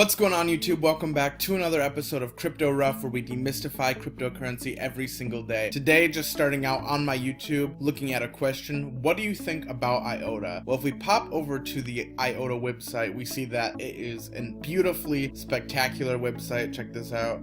What's going on, YouTube? Welcome back to another episode of CryptoRuff, where we demystify cryptocurrency every single day. Today, just starting out on my YouTube, looking at a question: what do you think about Iota? Well, if we pop over to the Iota website, we see that it is a beautifully spectacular website. Check this out.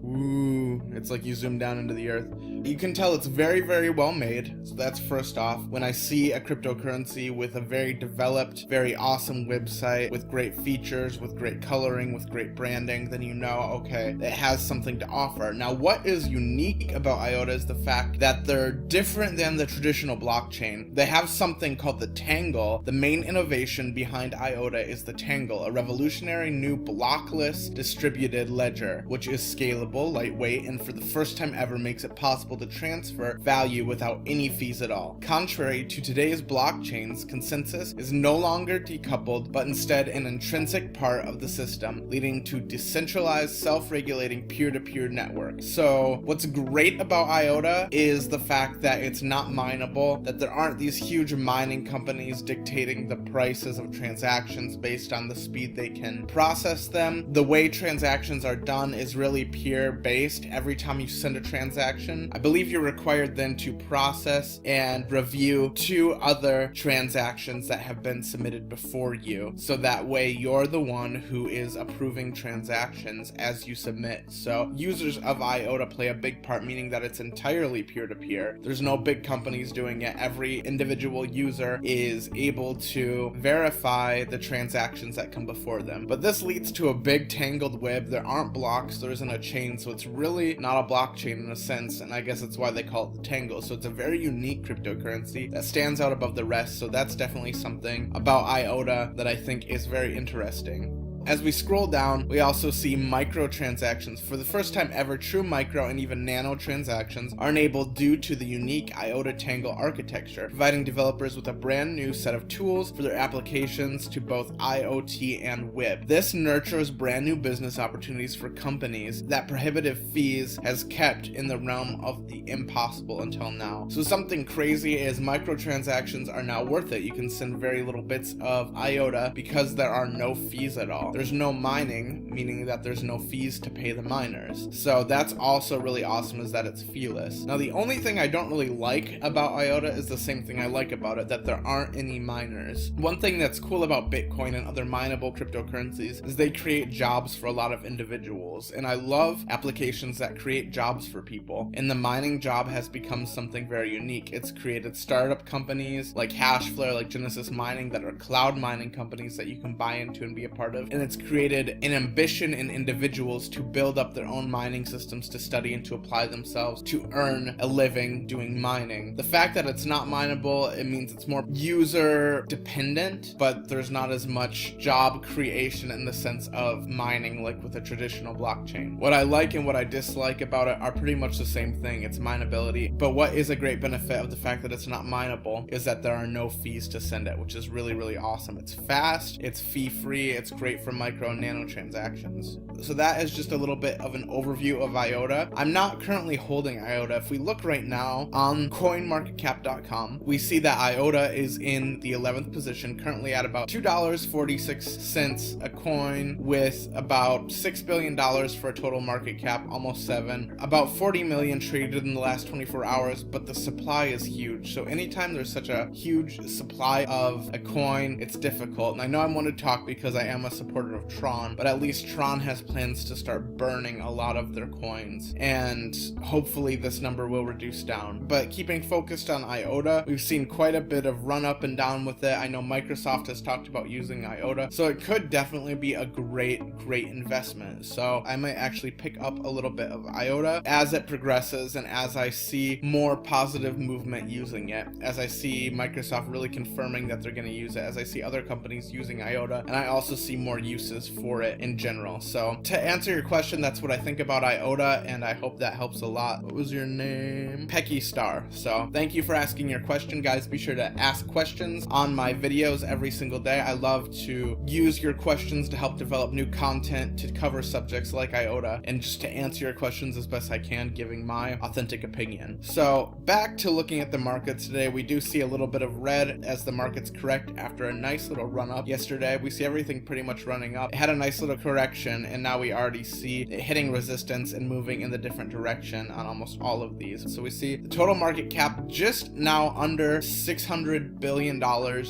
Ooh, it's like you zoom down into the earth. You can tell it's very, very well made. So that's first off. When I see a cryptocurrency with a very developed, very awesome website with great features, with great coloring, with great branding, then you know, okay, it has something to offer. Now, what is unique about Iota is the fact that they're different than the traditional blockchain. They have something called the Tangle. The main innovation behind Iota is the Tangle, a revolutionary new blockless distributed ledger, which is scalable, lightweight, and for the first time ever makes it possible to transfer value without any fees at all. Contrary to today's blockchains, consensus is no longer decoupled, but instead an intrinsic part of the system, leading to decentralized, self-regulating peer-to-peer networks. So what's great about Iota is the fact that it's not mineable, that there aren't these huge mining companies dictating the prices of transactions based on the speed they can process them. The way transactions are done is really peer-based. Every time you send a transaction, I believe you're required then to process and review 2 other transactions that have been submitted before you. So that way you're the one who is approving transactions as you submit. So users of Iota play a big part, meaning that it's entirely peer-to-peer. There's no big companies doing it. Every individual user is able to verify the transactions that come before them. But this leads to a big tangled web. There aren't blocks, there isn't a chain, so it's really not a blockchain in a sense, and I guess that's why they call it the Tangle. So it's a very unique cryptocurrency that stands out above the rest, so that's definitely something about Iota that I think is very interesting. As we scroll down, we also see microtransactions. For the first time ever, true micro and even nano transactions are enabled due to the unique Iota Tangle architecture, providing developers with a brand new set of tools for their applications to both IoT and web. This nurtures brand new business opportunities for companies that prohibitive fees has kept in the realm of the impossible until now. So something crazy is microtransactions are now worth it. You can send very little bits of Iota because there are no fees at all. There's no mining, meaning that there's no fees to pay the miners. So that's also really awesome, is that it's feeless. Now, the only thing I don't really like about Iota is the same thing I like about it, that there aren't any miners. One thing that's cool about Bitcoin and other mineable cryptocurrencies is they create jobs for a lot of individuals. And I love applications that create jobs for people. And the mining job has become something very unique. It's created startup companies like HashFlare, like Genesis Mining, that are cloud mining companies that you can buy into and be a part of. And it's created an ambition in individuals to build up their own mining systems, to study and to apply themselves to earn a living doing mining. The fact that it's not mineable, it means it's more user dependent, but there's not as much job creation in the sense of mining like with a traditional blockchain. What I like and what I dislike about it are pretty much the same thing. It's mineability, but what is a great benefit of the fact that it's not mineable is that there are no fees to send it, which is really, really awesome. It's fast, it's fee-free, it's great for micro and nano transactions. So that is just a little bit of an overview of Iota. I'm not currently holding Iota. If we look right now on coinmarketcap.com, we see that Iota is in the 11th position, currently at about $2.46 a coin, with about $6 billion for a total market cap, almost 7. About 40 million traded in the last 24 hours, but the supply is huge. So anytime there's such a huge supply of a coin, it's difficult. And I know I'm one to talk because I am a supporter of Tron, but at least Tron has plans to start burning a lot of their coins, and hopefully this number will reduce down. But keeping focused on Iota, we've seen quite a bit of run up and down with it. I know Microsoft has talked about using Iota, so it could definitely be a great investment. So I might actually pick up a little bit of Iota as it progresses, and as I see more positive movement using it, as I see Microsoft really confirming that they're going to use it, as I see other companies using Iota, and I also see more uses for it in general. So to answer your question, that's what I think about Iota, and I hope that helps a lot. What was your name? Pecky Star. So thank you for asking your question, guys. Be sure to ask questions on my videos every single day. I love to use your questions to help develop new content to cover subjects like Iota, and just to answer your questions as best I can, giving my authentic opinion. So back to looking at the markets today, we do see a little bit of red as the market's correct after a nice little run up yesterday. We see everything pretty much run running up. It had a nice little correction, and now we already see it hitting resistance and moving in the different direction on almost all of these. So we see the total market cap just now under $600 billion.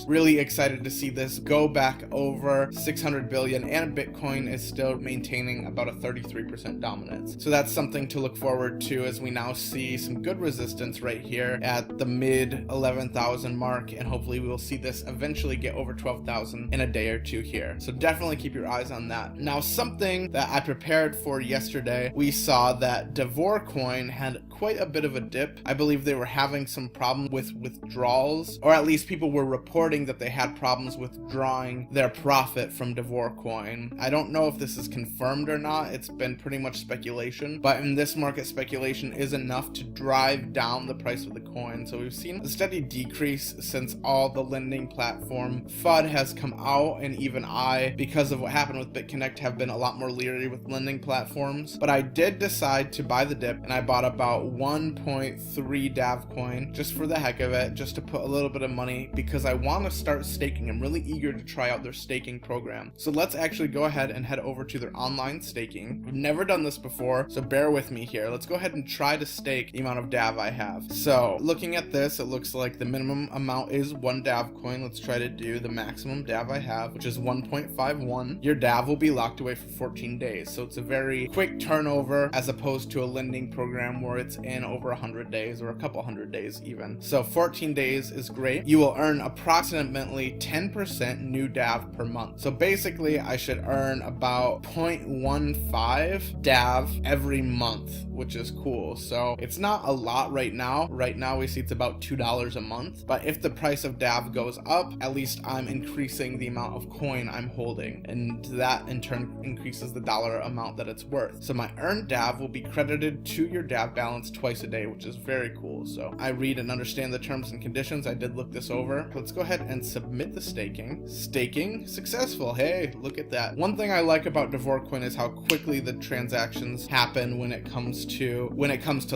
Really excited to see this go back over 600 billion, and Bitcoin is still maintaining about a 33% dominance. So that's something to look forward to as we now see some good resistance right here at the mid 11,000 mark, and hopefully we will see this eventually get over 12,000 in a day or two here. So definitely keep your eyes on that. Now, something that I prepared for yesterday, we saw that DAVORCOIN had quite a bit of a dip. I believe they were having some problem with withdrawals, or at least people were reporting that they had problems withdrawing their profit from DAVORCOIN. I don't know if this is confirmed or not. It's been pretty much speculation, but in this market, speculation is enough to drive down the price of the coin. So we've seen a steady decrease since all the lending platform FUD has come out, and even I, because of what happened with BitConnect, have been a lot more leery with lending platforms. But I did decide to buy the dip, and I bought about 1.3 DAVCoin just for the heck of it, just to put a little bit of money because I want to start staking. I'm really eager to try out their staking program. So let's actually go ahead and head over to their online staking. I've never done this before, so bear with me here. Let's go ahead and try to stake the amount of DAV I have. So looking at this, it looks like the minimum amount is 1 DAVCoin. Let's try to do the maximum DAV I have, which is 1.51. Your DAV will be locked away for 14 days. So it's a very quick turnover as opposed to a lending program where it's in over 100 days or a couple hundred days even. So 14 days is great. You will earn approximately 10% new DAV per month. So basically I should earn about 0.15 DAV every month, which is cool. So it's not a lot right now. Right now we see it's about $2 a month, but if the price of DAV goes up, at least I'm increasing the amount of coin I'm holding, and that in turn increases the dollar amount that it's worth. So my earned DAV will be credited to your DAV balance twice a day, which is very cool. So I read and understand the terms and conditions. I did look this over. Let's go ahead and submit the staking. Staking successful. Hey, look at that. One thing I like about DvorCoin is how quickly the transactions happen when it comes to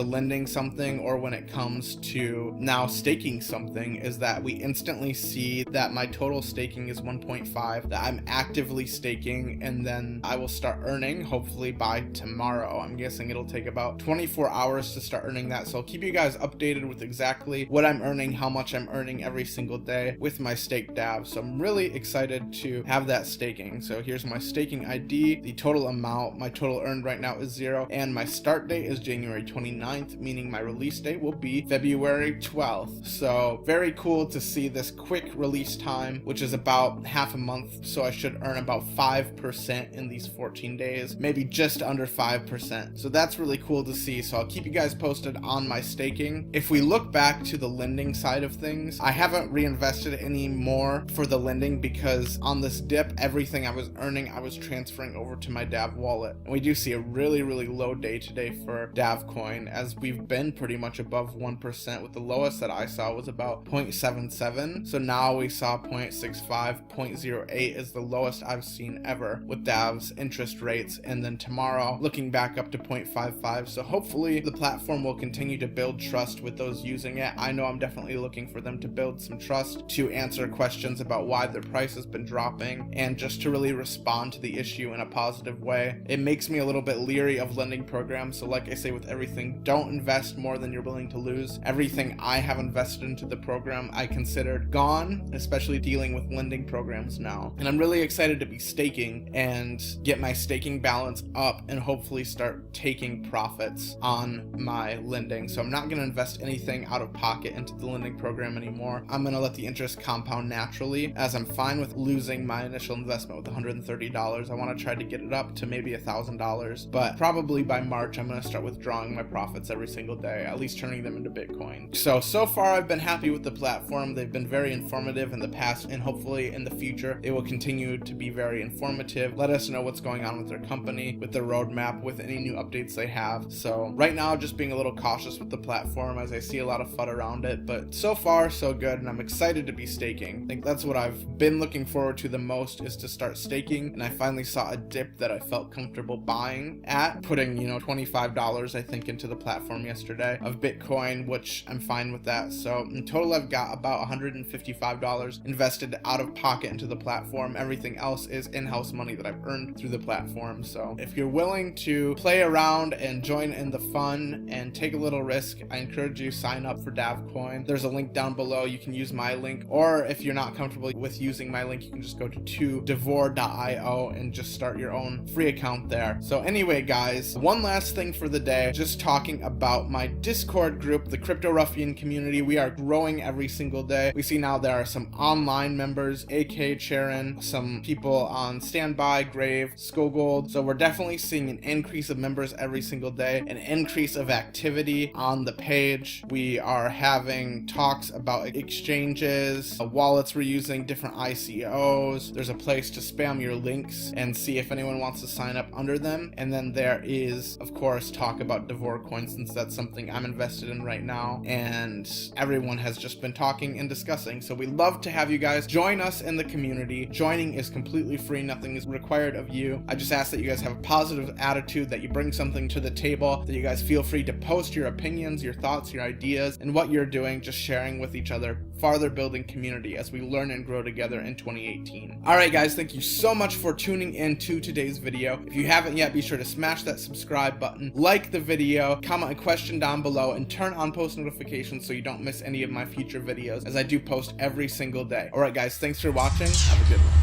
lending something, or when it comes to now staking something, is that we instantly see that my total staking is 1.5, that I'm actively staking, and then I will start earning hopefully by tomorrow. I'm guessing it'll take about 24 hours to start earning that. So I'll keep you guys updated with exactly what I'm earning, how much I'm earning every single day with my staked DAV. So I'm really excited to have that staking. So here's my staking ID, the total amount. My total earned right now is 0, and my start date is January 29th, meaning my release date will be February 12th. So very cool to see this quick release time, which is about half a month. So I should earn about 5% in these 14 days, maybe just under 5%. So that's really cool to see. So I'll keep you guys posted on my staking. If we look back to the lending side of things, I haven't reinvested any more for the lending because on this dip, everything I was earning, I was transferring over to my DAV wallet. And we do see a really, really low day today for DAVCoin, as we've been pretty much above 1%, with the lowest that I saw was about 0.77. So now we saw 0.65, 0.08 is the lowest I've seen ever with DAV's interest rates. And then tomorrow, looking back up to 0.55. So hopefully the platform will continue to build trust with those using it. I know I'm definitely looking for them to build some trust, to answer questions about why their price has been dropping, and just to really respond to the issue in a positive way. It makes me a little bit leery of lending programs. So like I say with everything, don't invest more than you're willing to lose. Everything I have invested into the program I considered gone, especially dealing with lending programs now. And I'm really excited to be staking and get my staking balance up and hopefully start taking profits on my lending. So I'm not going to invest anything out of pocket into the lending program anymore. I'm going to let the interest compound naturally, as I'm fine with losing my initial investment with $130. I want to try to get it up to maybe $1,000, but probably by March I'm going to start withdrawing my profits every single day, at least turning them into Bitcoin. So far I've been happy with the platform. They've been very informative in the past, and hopefully in the future it will continue to be very informative. Let us know what's going on with their company, with their roadmap, with any new updates they have. So right now, just being a little cautious with the platform as I see a lot of FUD around it, but so far so good, and I'm excited to be staking. I think that's what I've been looking forward to the most, is to start staking. And I finally saw a dip that I felt comfortable buying at, putting $25 I think into the platform yesterday of Bitcoin, which I'm fine with that. So in total I've got about $155 invested out of pocket into the platform. Everything else else is in-house money that I've earned through the platform. So if you're willing to play around and join in the fun and take a little risk, I encourage you to sign up for DAVORCOIN. There's a link down below. You can use my link, or if you're not comfortable with using my link, you can just go to Davor.io and just start your own free account there. So anyway, guys, one last thing for the day, just talking about my Discord group, the CryptoRuffian community. We are growing every single day. We see now there are some online members, AK Charon, some people on standby, Grave, Skogold. So we're definitely seeing an increase of members every single day, an increase of activity on the page. We are having talks about exchanges, wallets we're using, different ICOs. There's a place to spam your links and see if anyone wants to sign up under them. And then there is, of course, talk about DAVORCOIN, since that's something I'm invested in right now, and everyone has just been talking and discussing. So we love to have you guys join us in the community. Joining is completely free. Nothing is required of you. I just ask that you guys have a positive attitude, that you bring something to the table, that you guys feel free to post your opinions, your thoughts, your ideas, and what you're doing, just sharing with each other, farther building community as we learn and grow together in 2018. All right, guys, thank you so much for tuning in to today's video. If you haven't yet, be sure to smash that subscribe button, like the video, comment a question down below, and turn on post notifications so you don't miss any of my future videos, as I do post every single day. All right, guys, thanks for watching. Have a good one.